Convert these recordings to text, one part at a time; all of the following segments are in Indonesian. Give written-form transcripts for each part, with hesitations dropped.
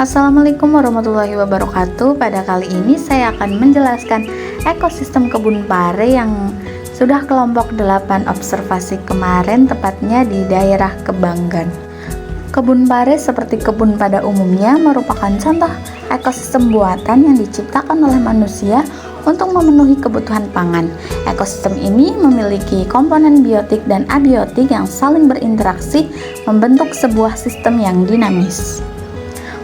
Assalamualaikum warahmatullahi wabarakatuh. Pada kali ini saya akan menjelaskan ekosistem kebun pare yang sudah kelompok 8 observasi kemarin, tepatnya di daerah Kebanggan. Kebun pare seperti kebun pada umumnya merupakan contoh ekosistem buatan yang diciptakan oleh manusia untuk memenuhi kebutuhan pangan. Ekosistem ini memiliki komponen biotik dan abiotik yang saling berinteraksi membentuk sebuah sistem yang dinamis.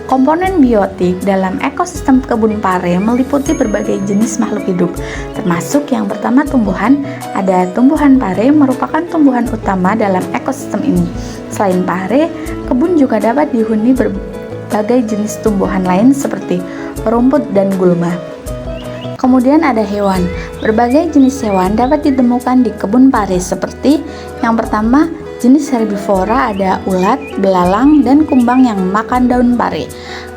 Komponen biotik dalam ekosistem kebun pare meliputi berbagai jenis makhluk hidup, termasuk yang pertama tumbuhan. Ada tumbuhan pare merupakan tumbuhan utama dalam ekosistem ini. Selain pare, kebun juga dapat dihuni berbagai jenis tumbuhan lain seperti rumput dan gulma. Kemudian ada hewan. Berbagai jenis hewan dapat ditemukan di kebun pare seperti yang pertama, jenis herbivora ada ulat, belalang, dan kumbang yang makan daun pare.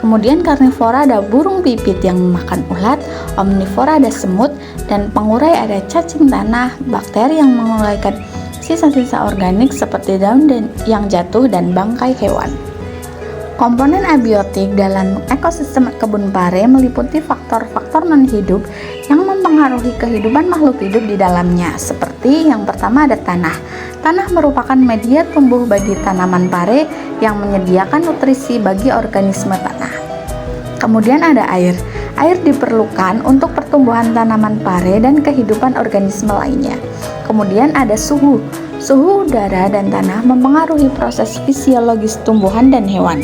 Kemudian karnivora ada burung pipit yang memakan ulat, omnivora ada semut, dan pengurai ada cacing tanah, bakteri yang menguraikan sisa-sisa organik seperti daun yang jatuh dan bangkai hewan. Komponen abiotik dalam ekosistem kebun pare meliputi faktor-faktor non-hidup yang mempengaruhi kehidupan makhluk hidup di dalamnya, seperti yang pertama ada tanah. Tanah merupakan media tumbuh bagi tanaman pare yang menyediakan nutrisi bagi organisme tanah. Kemudian ada air. Air diperlukan untuk pertumbuhan tanaman pare dan kehidupan organisme lainnya. Kemudian ada suhu. Suhu udara dan tanah mempengaruhi proses fisiologis tumbuhan dan hewan.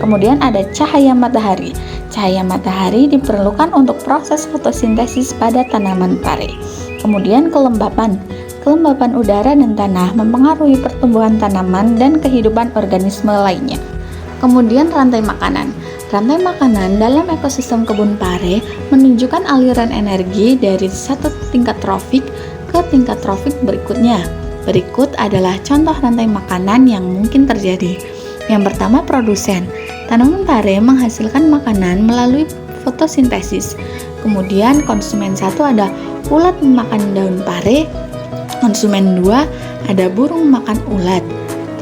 Kemudian ada cahaya matahari. Cahaya matahari diperlukan untuk proses fotosintesis pada tanaman pare. Kemudian kelembapan. Kelembapan udara dan tanah mempengaruhi pertumbuhan tanaman dan kehidupan organisme lainnya. Kemudian rantai makanan. Rantai makanan dalam ekosistem kebun pare menunjukkan aliran energi dari satu tingkat trofik ke tingkat trofik berikutnya. Berikut adalah contoh rantai makanan yang mungkin terjadi. Yang pertama, produsen. Tanaman pare menghasilkan makanan melalui fotosintesis. Kemudian konsumen satu ada ulat memakan daun pare. Konsumen 2 ada burung makan ulat.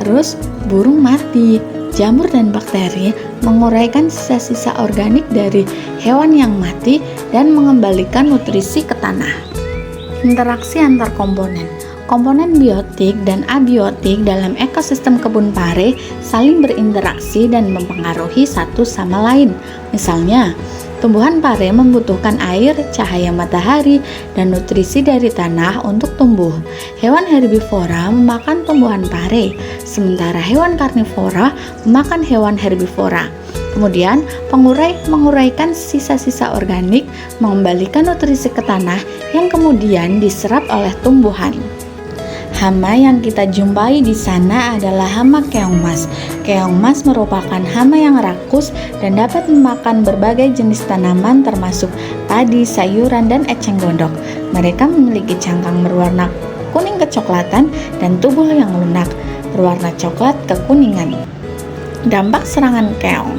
Terus burung mati. Jamur dan bakteri menguraikan sisa-sisa organik dari hewan yang mati dan mengembalikan nutrisi ke tanah. Interaksi antar komponen. Komponen biotik dan abiotik dalam ekosistem kebun pare saling berinteraksi dan mempengaruhi satu sama lain. Misalnya, tumbuhan pare membutuhkan air, cahaya matahari, dan nutrisi dari tanah untuk tumbuh. Hewan herbivora memakan tumbuhan pare, sementara hewan karnivora memakan hewan herbivora. Kemudian, pengurai menguraikan sisa-sisa organik, mengembalikan nutrisi ke tanah yang kemudian diserap oleh tumbuhan. Hama yang kita jumpai di sana adalah hama keongmas. Keongmas merupakan hama yang rakus dan dapat memakan berbagai jenis tanaman termasuk padi, sayuran, dan eceng gondok. Mereka memiliki cangkang berwarna kuning kecoklatan dan tubuh yang lunak, berwarna coklat kekuningan. Dampak serangan keong.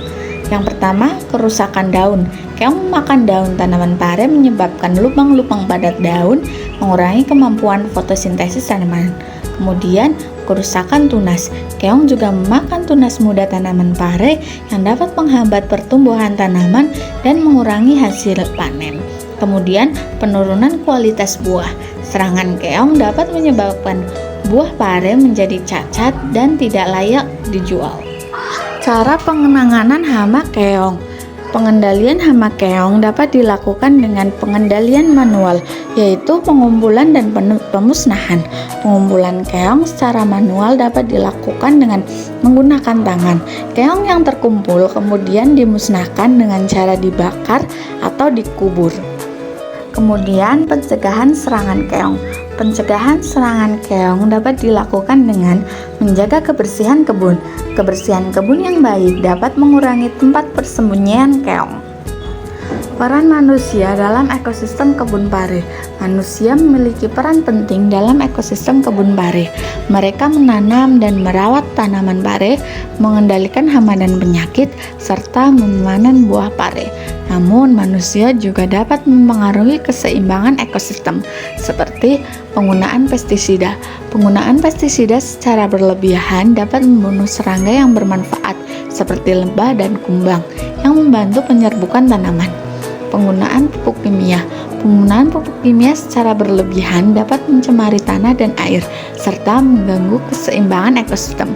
Yang pertama, kerusakan daun. Keong memakan daun tanaman pare menyebabkan lubang-lubang pada daun, mengurangi kemampuan fotosintesis tanaman. Kemudian, kerusakan tunas. Keong juga memakan tunas muda tanaman pare yang dapat menghambat pertumbuhan tanaman dan mengurangi hasil panen. Kemudian, penurunan kualitas buah. Serangan keong dapat menyebabkan buah pare menjadi cacat dan tidak layak dijual. Cara penanganan hama keong. Pengendalian hama keong dapat dilakukan dengan pengendalian manual, yaitu pengumpulan dan pemusnahan. Pengumpulan keong secara manual dapat dilakukan dengan menggunakan tangan. Keong yang terkumpul kemudian dimusnahkan dengan cara dibakar atau dikubur. Kemudian pencegahan serangan keong. Pencegahan serangan keong dapat dilakukan dengan menjaga kebersihan kebun. Kebersihan kebun yang baik dapat mengurangi tempat persembunyian keong. Peran manusia dalam ekosistem kebun pare. Manusia memiliki peran penting dalam ekosistem kebun pare. Mereka menanam dan merawat tanaman pare, mengendalikan hama dan penyakit, serta memanen buah pare. Namun, manusia juga dapat mempengaruhi keseimbangan ekosistem, seperti penggunaan pestisida. Penggunaan pestisida secara berlebihan dapat membunuh serangga yang bermanfaat, seperti lebah dan kumbang, yang membantu penyerbukan tanaman. Penggunaan pupuk kimia. Penggunaan pupuk kimia secara berlebihan dapat mencemari tanah dan air serta mengganggu keseimbangan ekosistem.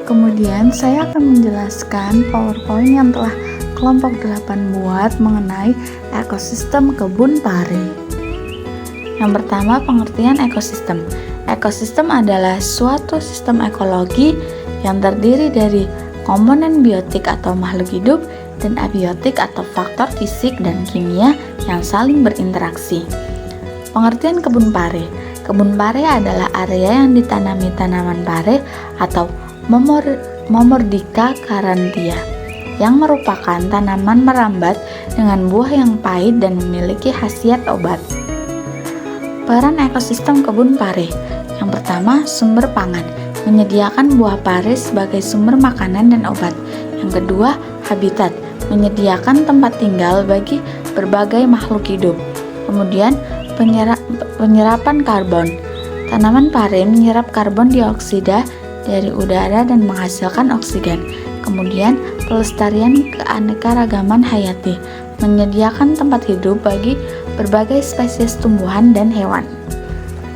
Kemudian saya akan menjelaskan PowerPoint yang telah kelompok 8 buat mengenai ekosistem kebun pare. Yang pertama, pengertian ekosistem. Ekosistem adalah suatu sistem ekologi yang terdiri dari komponen biotik atau makhluk hidup dan abiotik atau faktor fisik dan kimia yang saling berinteraksi. Pengertian kebun pare. Kebun pare adalah area yang ditanami tanaman pare atau Momordica carantia yang merupakan tanaman merambat dengan buah yang pahit dan memiliki khasiat obat. Peran ekosistem kebun pare. Yang pertama, sumber pangan, menyediakan buah pare sebagai sumber makanan dan obat. Yang kedua, habitat, menyediakan tempat tinggal bagi berbagai makhluk hidup. Kemudian, penyerapan karbon. Tanaman pare menyerap karbon dioksida dari udara dan menghasilkan oksigen. Kemudian, pelestarian keanekaragaman hayati, menyediakan tempat hidup bagi berbagai spesies tumbuhan dan hewan.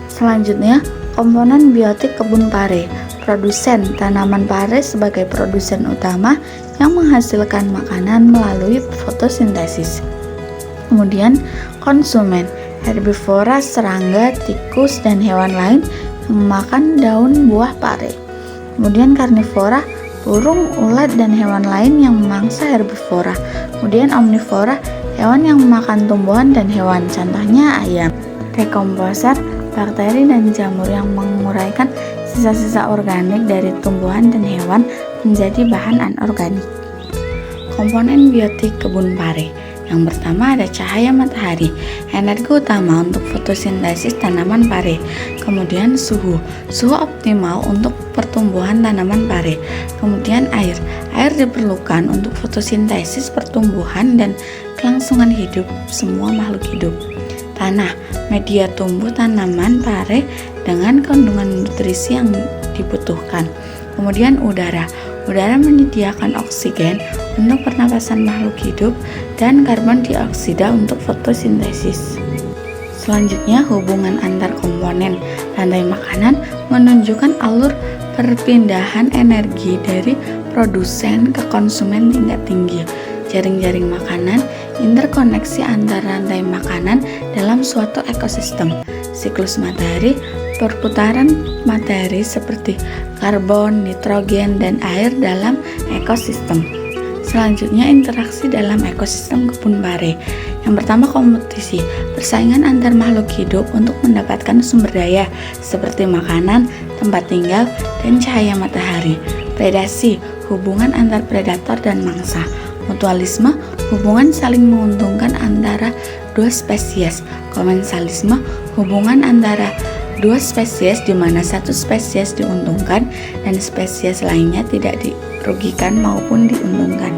Selanjutnya, komponen biotik kebun pare. Produsen tanaman pare sebagai produsen utama yang menghasilkan makanan melalui fotosintesis. Kemudian, konsumen, herbivora, serangga, tikus, dan hewan lain yang memakan daun buah pare. Kemudian karnivora, burung, ulat, dan hewan lain yang memangsa herbivora. Kemudian omnivora, hewan yang memakan tumbuhan dan hewan, contohnya ayam. Dekomposer, bakteri dan jamur yang menguraikan sisa-sisa organik dari tumbuhan dan hewan menjadi bahan anorganik. Komponen biotik kebun pare. Yang pertama ada cahaya matahari, energi utama untuk fotosintesis tanaman pare. Kemudian suhu optimal untuk pertumbuhan tanaman pare. Kemudian air diperlukan untuk fotosintesis pertumbuhan dan kelangsungan hidup semua makhluk hidup. Tanah, media tumbuh tanaman pare dengan kandungan nutrisi yang dibutuhkan. Kemudian udara menyediakan oksigen untuk pernapasan makhluk hidup dan karbon dioksida untuk fotosintesis. Selanjutnya, hubungan antar komponen rantai makanan menunjukkan alur perpindahan energi dari produsen ke konsumen tingkat tinggi. Jaring-jaring makanan interkoneksi antar rantai makanan dalam suatu ekosistem. Siklus matahari, perputaran matahari seperti karbon, nitrogen, dan air dalam ekosistem. Selanjutnya, interaksi dalam ekosistem kebun pare. Yang pertama, kompetisi, persaingan antar makhluk hidup untuk mendapatkan sumber daya seperti makanan, tempat tinggal, dan cahaya matahari. Predasi, hubungan antar predator dan mangsa. Mutualisme, hubungan saling menguntungkan antara dua spesies. Komensalisme, hubungan antara dua spesies di mana satu spesies diuntungkan dan spesies lainnya tidak dirugikan maupun diuntungkan.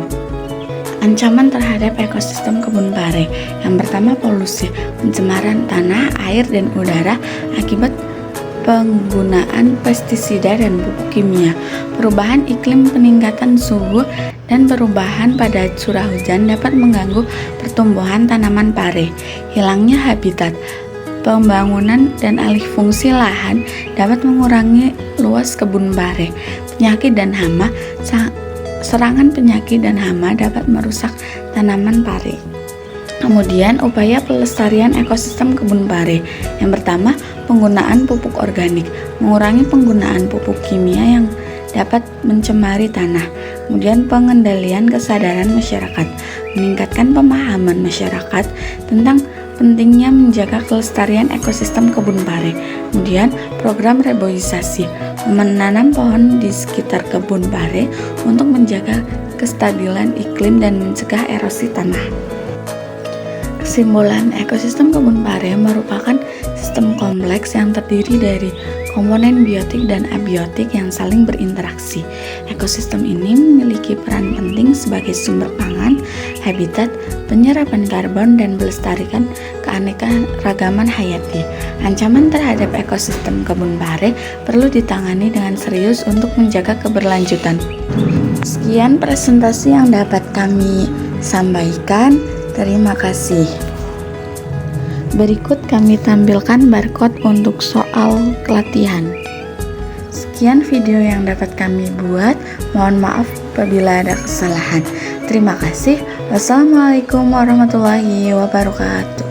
Ancaman terhadap ekosistem kebun pare. Yang pertama, polusi, pencemaran tanah, air, dan udara akibat penggunaan pestisida dan pupuk kimia. Perubahan iklim, peningkatan suhu, dan perubahan pada curah hujan dapat mengganggu pertumbuhan tanaman pare. Hilangnya habitat, pembangunan dan alih fungsi lahan dapat mengurangi luas kebun pare. Penyakit dan hama, serangan penyakit dan hama dapat merusak tanaman pare. Kemudian, upaya pelestarian ekosistem kebun pare. Yang pertama, penggunaan pupuk organik, mengurangi penggunaan pupuk kimia yang dapat mencemari tanah. Kemudian, pengendalian kesadaran masyarakat, meningkatkan pemahaman masyarakat tentang pentingnya menjaga kelestarian ekosistem kebun pare. Kemudian, program reboisasi, menanam pohon di sekitar kebun pare untuk menjaga kestabilan iklim dan mencegah erosi tanah. Kesimpulan, ekosistem kebun pare merupakan sistem kompleks yang terdiri dari komponen biotik dan abiotik yang saling berinteraksi. Ekosistem ini memiliki peran penting sebagai sumber pangan, habitat, penyerapan karbon, dan melestarikan keanekaragaman hayati. Ancaman terhadap ekosistem kebun pare perlu ditangani dengan serius untuk menjaga keberlanjutan. Sekian presentasi yang dapat kami sampaikan terima kasih. Berikut kami tampilkan barcode untuk soal latihan. Sekian video yang dapat kami buat. Mohon maaf apabila ada kesalahan. Terima kasih. Wassalamualaikum warahmatullahi wabarakatuh.